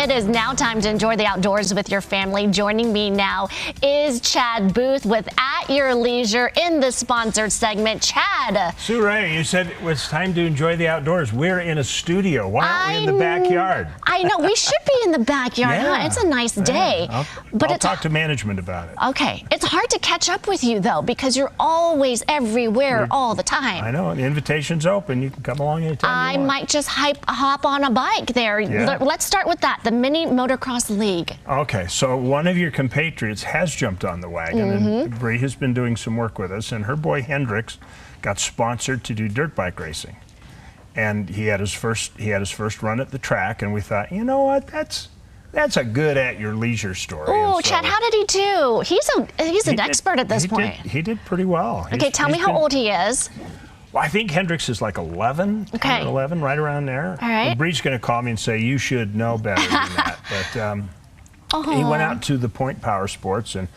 It is now time to enjoy the outdoors with your family. Joining me now is Chad Booth with At Your Leisure in the sponsored segment. Chad. Sue Ray, you said it was time to enjoy the outdoors. We're in a studio. Why aren't we in the backyard? I know. We should be in the backyard, Yeah. huh? It's a nice day. I'll talk to management about it. Okay. It's hard to catch up with you, though, because you're always everywhere all the time. I know. The invitation's open. You can come along anytime you want. I might just hop on a bike there. Yeah. Let's start with that, the Mini Motocross League. Okay, so one of your compatriots has jumped on the wagon, and Bree has been doing some work with us, and her boy Hendrix got sponsored to do dirt bike racing. And he had his first run at the track, and we thought, you know what, that's a good At Your Leisure story. Oh, Chad, how did he do? He's an expert at this point. He did pretty well. Okay, tell me how old he is. Well, I think Hendrix is like 11, okay. 11, right around there. All right. And Bree's going to call me and say, you should know better than that. But he went out to the Point Power Sports, and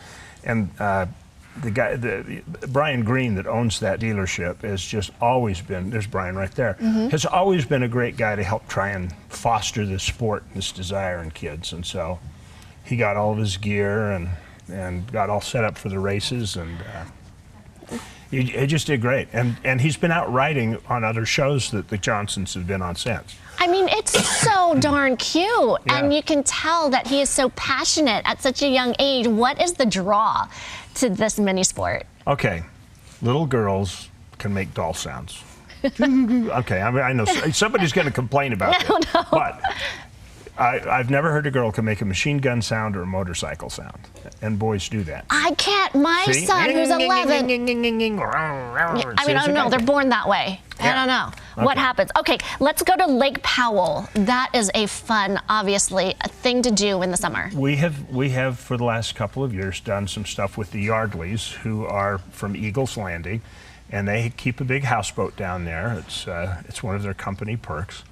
the guy, Brian Green, that owns that dealership, has just always been, there's Brian right there, has always been a great guy to help try and foster this sport and this desire in kids. And so he got all of his gear and got all set up for the races, and he just did great. And he's been out riding on other shows that the Johnsons have been on since. I mean, it's so darn cute. Yeah. And you can tell that he is so passionate at such a young age. What is the draw to this mini sport? Okay, little girls can make doll sounds. Okay, I know somebody's going to complain about that. No. But I've never heard a girl can make a machine gun sound or a motorcycle sound, and boys do that. I can't. My son, who's 11. I don't know. They're born that way. Yeah. I don't know what happens. Okay, let's go to Lake Powell. That is a fun, obviously, a thing to do in the summer. We have for the last couple of years done some stuff with the Yardleys, who are from Eagles Landing, and they keep a big houseboat down there. It's one of their company perks.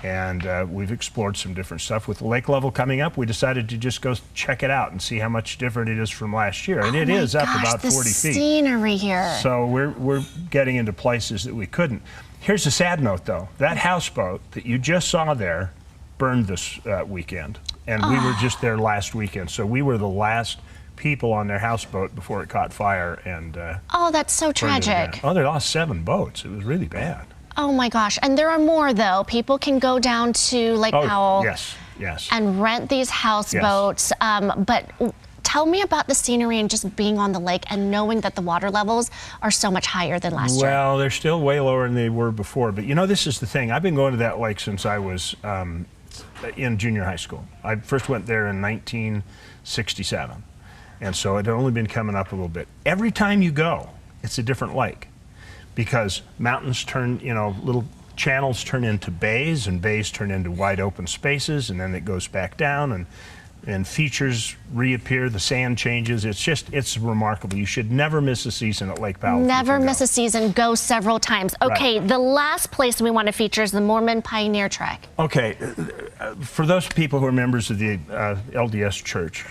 And we've explored some different stuff. With the lake level coming up, we decided to just go check it out and see how much different it is from last year. And it is up about 40 feet. The scenery here. So we're getting into places that we couldn't. Here's a sad note, though. That houseboat that you just saw there burned this weekend. And we were just there last weekend. So we were the last people on their houseboat before it caught fire. And oh, that's so tragic. Oh, they lost 7 boats. It was really bad. Oh my gosh, and there are more though. People can go down to Lake Powell yes. and rent these houseboats. Yes. But tell me about the scenery and just being on the lake and knowing that the water levels are so much higher than last year. Well, they're still way lower than they were before. But you know, this is the thing. I've been going to that lake since I was in junior high school. I first went there in 1967. And so it had only been coming up a little bit. Every time you go, it's a different lake. Because mountains turn, little channels turn into bays, and bays turn into wide open spaces, and then it goes back down, and features reappear, the sand changes. It's remarkable. You should never miss a season at Lake Powell. Never miss a season. Go several times. Okay, The last place we want to feature is the Mormon Pioneer Track. Okay, for those people who are members of the LDS Church,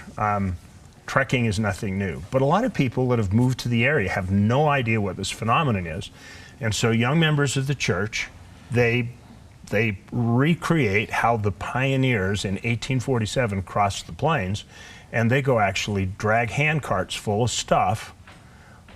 trekking is nothing new, but a lot of people that have moved to the area have no idea what this phenomenon is. And so young members of the church, they recreate how the pioneers in 1847 crossed the plains, and they go actually drag hand carts full of stuff,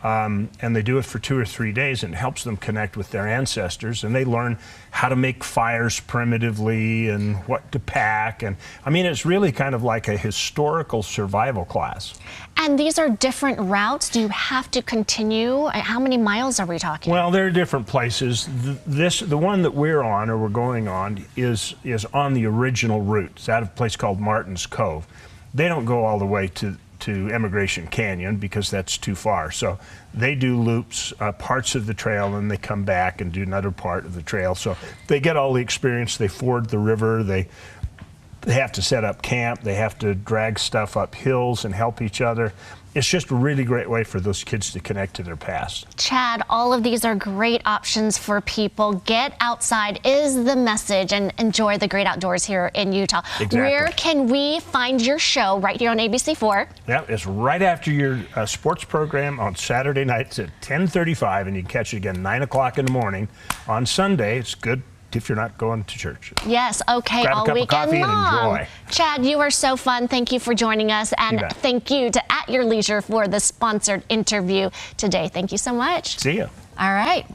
and they do it for 2 or 3 days, and it helps them connect with their ancestors, and they learn how to make fires primitively and what to pack. And I mean, it's really kind of like a historical survival class. And these are different routes. Do you have to continue? How many miles are we talking? Well, there are different places. The one that we're on, or we're going on, is on the original route. It's out of a place called Martin's Cove. They don't go all the way to Emigration Canyon because that's too far. So they do loops, parts of the trail, and they come back and do another part of the trail. So they get all the experience. They ford the river. They have to set up camp. They have to drag stuff up hills and help each other. It's just a really great way for those kids to connect to their past. Chad, all of these are great options for people. Get outside is the message, and enjoy the great outdoors here in Utah. Exactly. Where can we find your show? Right here on ABC4. Yeah, it's right after your sports program on Saturday nights at 10:35, and you can catch it again 9 o'clock in the morning. On Sunday, it's good if you're not going to church. Yes, okay, Grab a all cup of weekend coffee and long. enjoy. Chad, you are so fun. Thank you for joining us. And thank you to At Your Leisure for the sponsored interview today. Thank you so much. See you. All right.